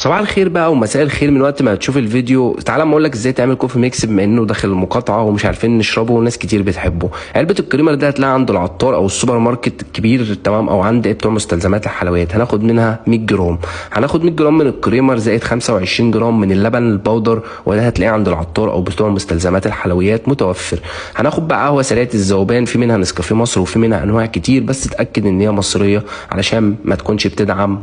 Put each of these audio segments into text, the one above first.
صباح الخير بقى ومساء الخير من وقت ما تشوف الفيديو. تعالى اما اقول لك ازاي تعمل كوفي ميكس بما انه داخل المقاطعه ومش عارفين نشربه وناس كتير بتحبه. علبه الكريمر ده هتلاقيها عند العطار او السوبر ماركت الكبير، تمام، او عند بتوع مستلزمات الحلويات. هناخد منها 100 جرام. هناخد 100 جرام من الكريمر زائد 25 جرام من اللبن البودر، وده هتلاقيه عند العطار او بتوع مستلزمات الحلويات متوفر. هناخد بقى قهوه سريعه الذوبان، في منها نسكافيه مصر وفي منها انواع كتير، بس اتاكد ان هي مصريه علشان ما تكونش بتدعم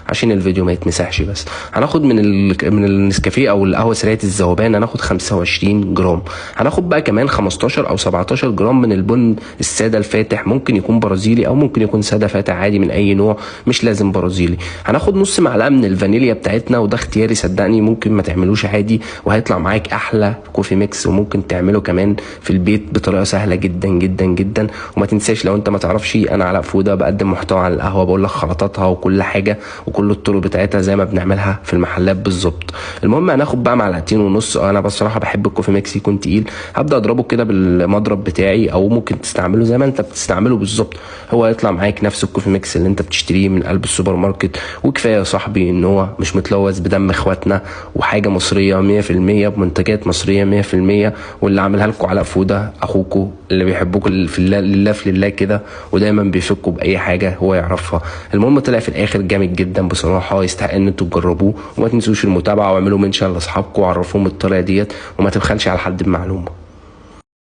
عشان الفيديو ما يتمسحش. بس هناخد من النسكافيه او القهوه سريعه الذوبان هناخد 25 جرام. هناخد بقى كمان 15 او 17 جرام من البن الساده الفاتح، ممكن يكون برازيلي او ممكن يكون ساده فاتح عادي من اي نوع، مش لازم برازيلي. هناخد نص معلقه من الفانيليا بتاعتنا، وده اختياري صدقني، ممكن ما تعملوش عادي وهيطلع معاك احلى كوفي ميكس، وممكن تعمله كمان في البيت بطريقه سهله جدا جدا جدا. وما تنساش لو انت ما تعرفش، انا علاء فوده بقدم محتوى عن القهوه، بقول لك خلطاتها وكل حاجه وكل الطرق بتاعتها زي ما بنعملها في المحلات بالظبط. المهم هناخد بقى معلقتين ونص. انا بصراحه بحب الكوفي ميكس يكون تقيل، هبدا اضربه كده بالمضرب بتاعي، او ممكن تستعمله زي ما انت بتستعمله بالظبط، هو هيطلع معاك نفس الكوفي ميكس اللي انت بتشتريه من قلب السوبر ماركت. وكفايه يا صاحبي ان هو مش متلوث بدم اخواتنا، وحاجه مصريه 100% بمنتجات مصريه 100%، واللي عاملها لكم علاء فوده اخوكم اللي بيحبوكوا في الله، لله في لله كده، ودايما بيفكوا باي حاجه هو يعرفها. المهم طلع في الاخر جامد جدا بصراحه، يستحق ان انتوا تجربوه. وما تنسوش المتابعه واعملوا منشن لاصحابكم وعرفوهم الطريقه ديت، وما تبخلش على حد بمعلومه.